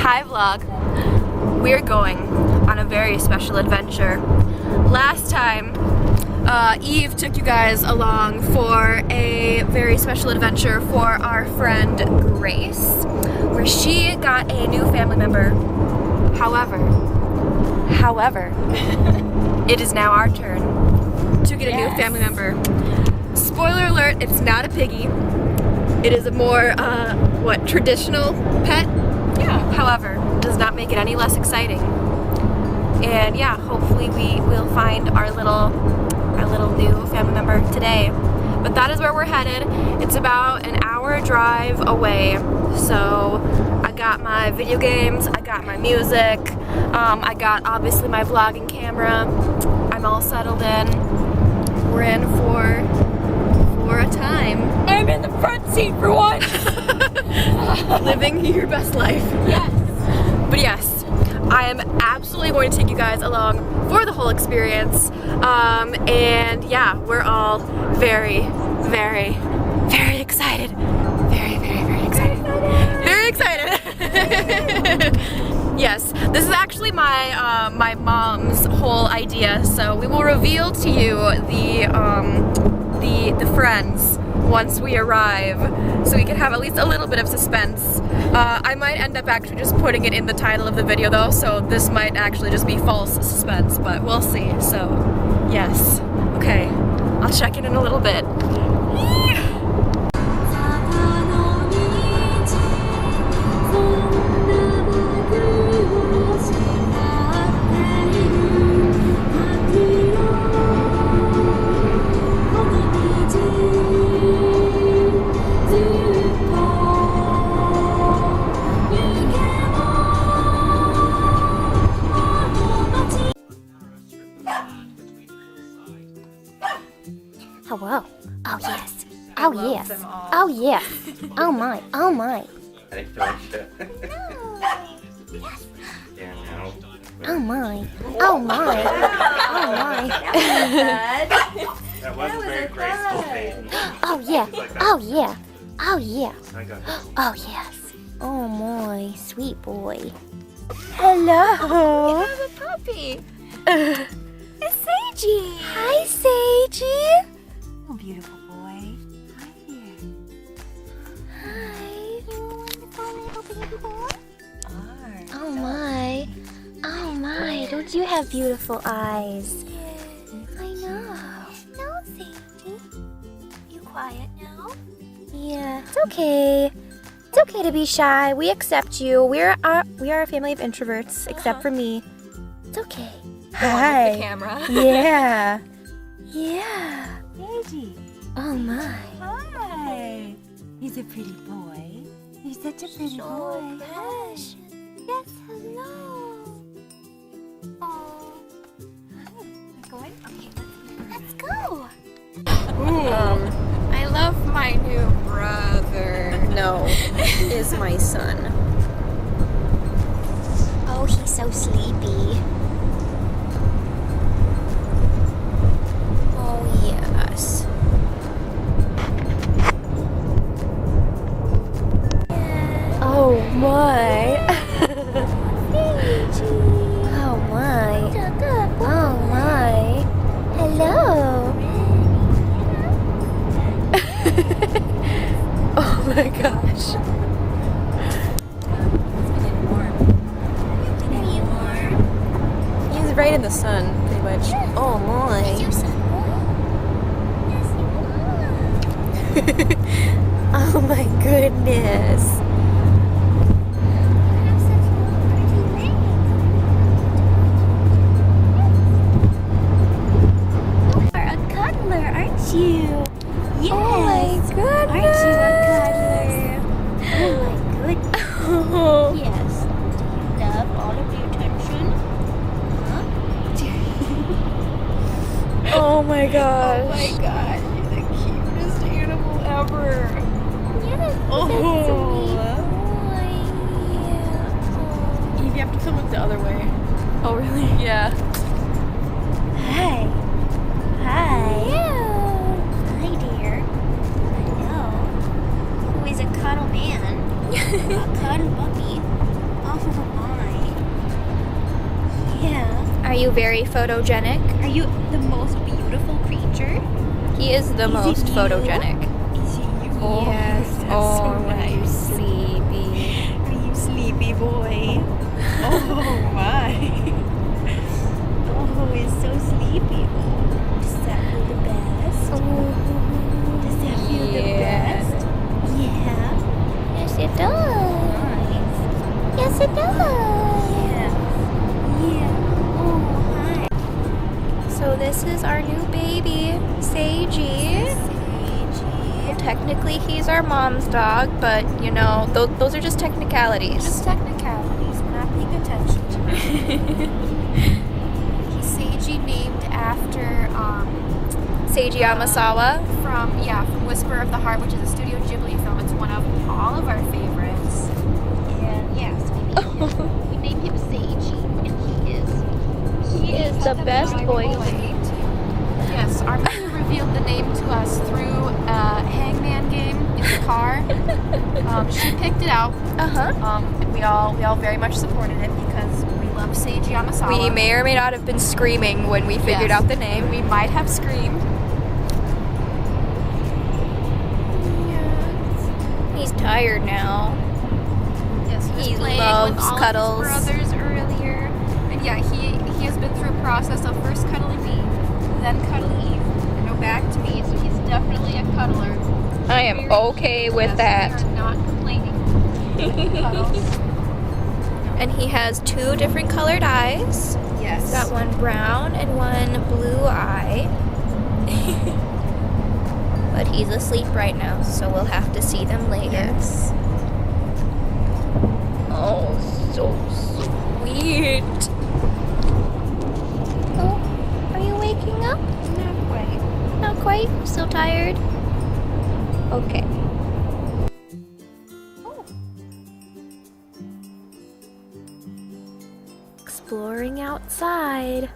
Hi vlog. We're going on a very special adventure. Last time, Eve took you guys along for a very special adventure for our friend Grace, where she got a new family member. However, it is now our turn to get a new family member. Spoiler alert, it's not a piggy. It is a more, traditional pet? Yeah. However, does not make it any less exciting. And yeah, hopefully we will find our little new family member today. But that is where we're headed. It's about an hour drive away. So I got my video games, I got my music, I got obviously my vlogging camera. I'm all settled in. We're in for a time. I'm in the front seat for once. Living your best life. Yes. But yes, I am absolutely going to take you guys along for the whole experience. And yeah, we're all very, very, very excited. Very excited. Very excited. Yes, this is actually my my mom's whole idea. So we will reveal to you the friends once we arrive, so we can have at least a little bit of suspense. I might end up actually just putting it in the title of the video though, so this might actually just be false suspense, but we'll see. So yes, okay, I'll check in a little bit. Hello. Oh yes. Oh yes. Oh yes. Oh my. Oh my. Oh my. Oh my. Oh my. That wasn't very graceful, Peyton. Oh yeah. Oh yeah. Oh yeah. Oh yes. Oh my, sweet boy. Hello. I have a puppy. It's Seiji. Hi, Seiji. Oh, beautiful boy. Hi there. Hi. Are. Oh my. Oh my. Don't you have beautiful eyes? I know. No, Seiji. You quiet now? Yeah, it's okay. It's okay to be shy. We accept you. We are a family of introverts, except for me. It's okay. Hi. With the camera. Yeah. Yeah. Seiji. Oh my. Hi. He's a pretty boy. He's such a pretty boy. Precious. Yes, hello. Oh. We're going? Okay, Let's go. I love my new brother. No, is my son. Oh, he's so sleepy. Oh yes. Oh my. Oh my. Oh my. Hello. Oh my gosh. He's right in the sun, pretty much. Oh my. Oh my goodness. You're a cuddler, aren't you? Yes. Oh my goodness. Aren't you a cuddler? Oh my goodness. Oh. Yes. Do you love all of the attention? Huh? Oh my gosh. Oh my god, you're the cutest animal ever. Yes. Oh. Sweet boy. You have to film it the other way. Oh really? Yeah. Hi. Hi. Hi, dear. Hello. Who is a cuddle man? A cuddle puppy. Oh my. Yeah. Are you very photogenic? Are you the most beautiful creature? He is the most you? photogenic. Is it you? Oh, Yes. that's Oh, so are you nice. sleepy? Are you sleepy, boy? Oh my. Oh, he's so sleepy. Oh, does that feel the best? Does that feel the best? Yeah. Yes, it does. Nice. Yes, it does. Yeah. Yeah. Oh, hi. So this is our new baby, Seiji. Well, technically, he's our mom's dog, but you know, those are just technicalities. Just technicalities. We're not paying attention to it. He's Seiji, named after Seiji Yamasawa. from Whisper of the Heart, which is a Studio Ghibli film. It's one of all of our favorites. And yes, we named him Seiji, and He is the best boy. Yes, our mother revealed the name to us through a Hangman game in the car. She picked it out. And we all very much supported it because we love Seiji Yamasawa. We may or may not have been screaming when we figured out the name. We might have screamed. He's tired now. Yes, He playing loves with all cuddles. of his brothers earlier. And yeah, he has been through a process of first cuddling me, then cuddling Eve, and now back to me. So he's definitely a cuddler. I am okay with that. We are not complaining. Cuddles. And he has 2 different colored eyes. Yes. He's got one brown and one blue eye. But he's asleep right now, so we'll have to see them later. Yes. Oh, so sweet. Oh, are you waking up? Not quite. Not quite? Still tired? Okay. Exploring outside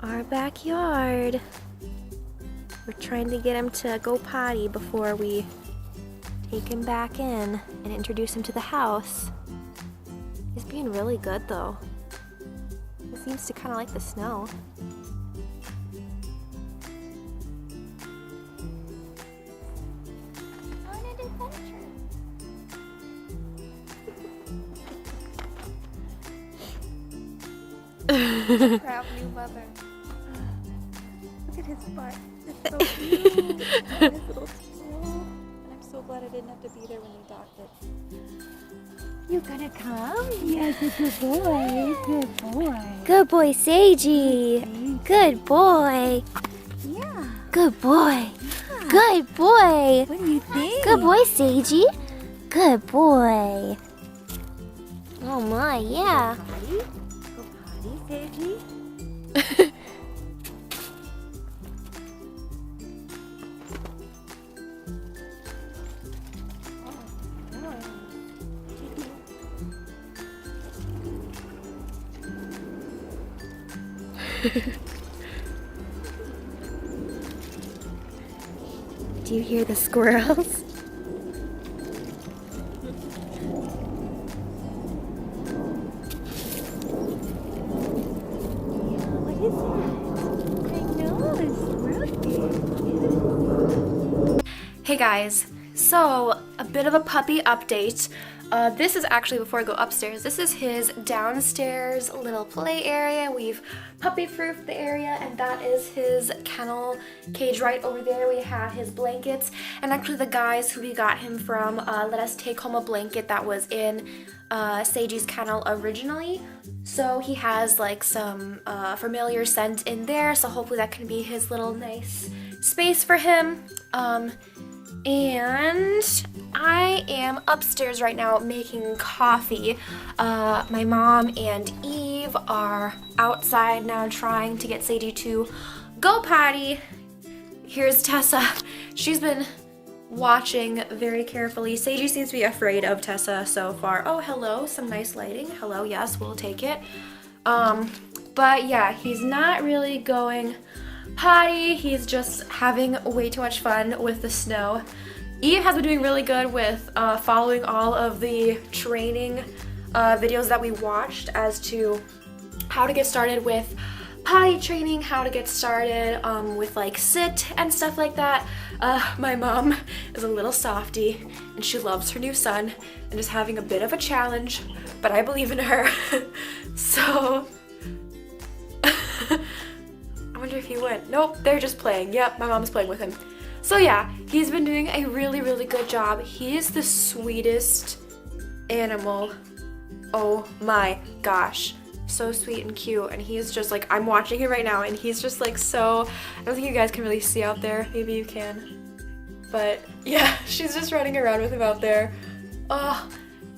our backyard. We're trying to get him to go potty before we take him back in and introduce him to the house. He's being really good though. He seems to kind of like the snow. Proud new mother. Look at his butt. It's so cute. His little tail. And I'm so glad I didn't have to be there when they docked it. You gonna come? Yes, a good boy. Good boy. Good boy, Seiji. Good boy. Yeah. Good boy. Good boy. What do you think? Good boy, Seiji. Good boy. Oh my, yeah. Potty? Go potty, Seiji? Do you hear the squirrels? What is that? I know, it's rookie. Hey guys, so a bit of a puppy update. This is actually, before I go upstairs, this is his downstairs little play area. We've puppy-proofed the area, and that is his kennel cage right over there. We have his blankets, and actually the guys who we got him from let us take home a blanket that was in Seiji's kennel originally. So he has like some familiar scent in there, so hopefully that can be his little nice space for him. And I am upstairs right now making coffee. My mom and Eve are outside now trying to get Seiji to go potty. Here's Tessa. She's been watching very carefully. Seiji seems to be afraid of Tessa so far. Oh, hello, some nice lighting. Hello, yes, we'll take it. But yeah, he's not really going potty. He's just having way too much fun with the snow. Eve has been doing really good with following all of the training videos that we watched as to how to get started with potty training, how to get started with like sit and stuff like that. My mom is a little softy and she loves her new son and is having a bit of a challenge, but I believe in her. So I wonder if he went. Nope, they're just playing. Yep, my mom's playing with him. So yeah, he's been doing a really, really good job. He is the sweetest animal. Oh my gosh. So sweet and cute, and he's just like, I'm watching him right now and he's just like so, I don't think you guys can really see out there, maybe you can, but yeah, she's just running around with him out there. Oh,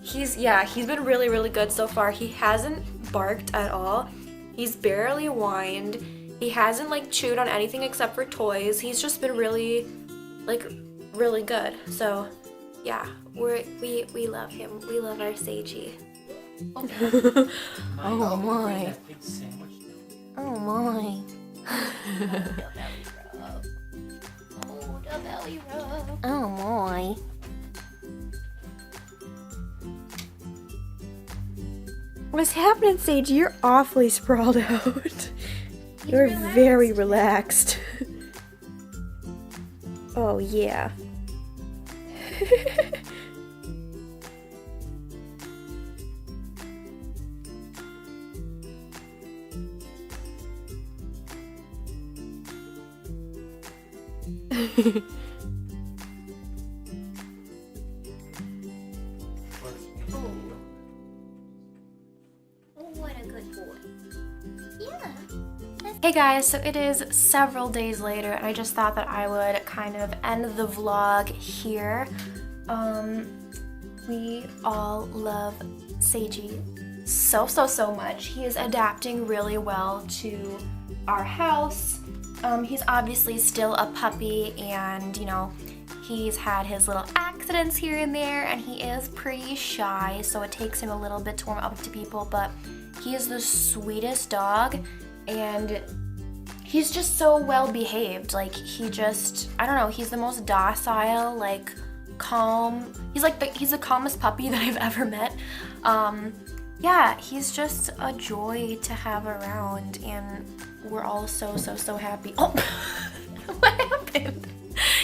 he's been really, really good so far. He hasn't barked at all, he's barely whined, he hasn't like chewed on anything except for toys. He's just been really, like, really good. So yeah, we love him. We love our Seiji. Oh my. Oh my. Oh my. What's happening, Seiji? You're awfully sprawled out. You're very relaxed. Oh yeah. What a good boy. Yeah. Hey guys, so it is several days later and I just thought that I would kind of end the vlog here. We all love Seiji so much. He is adapting really well to our house. He's obviously still a puppy and, you know, he's had his little accidents here and there and he is pretty shy, so it takes him a little bit to warm up to people, but he is the sweetest dog and he's just so well behaved. Like, he just, I don't know, he's the most docile, like, calm. He's the calmest puppy that I've ever met. Yeah, he's just a joy to have around and we're all so happy. Oh, what happened?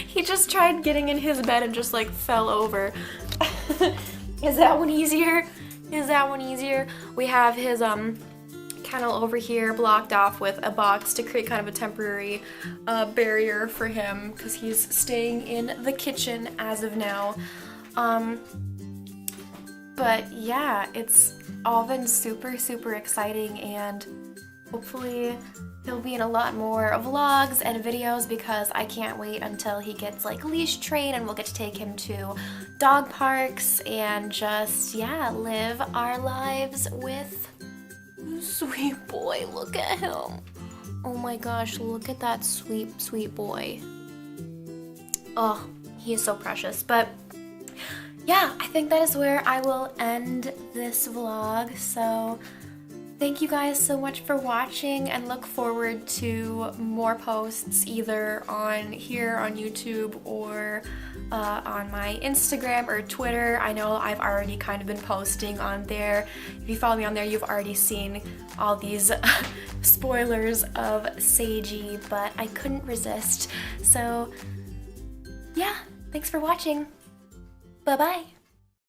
He just tried getting in his bed and just like fell over. Is that one easier? Is that one easier? We have his kennel over here blocked off with a box to create kind of a temporary barrier for him because he's staying in the kitchen as of now. But yeah, it's all been super exciting and hopefully he'll be in a lot more vlogs and videos because I can't wait until he gets like leash trained and we'll get to take him to dog parks and just, yeah, live our lives with sweet boy. Look at him. Oh my gosh, look at that sweet boy. Oh, he is so precious. But yeah, I think that is where I will end this vlog. So thank you guys so much for watching and look forward to more posts either on here on YouTube or on my Instagram or Twitter. I know I've already kind of been posting on there. If you follow me on there, you've already seen all these spoilers of Seiji, but I couldn't resist. So yeah, thanks for watching. Bye-bye.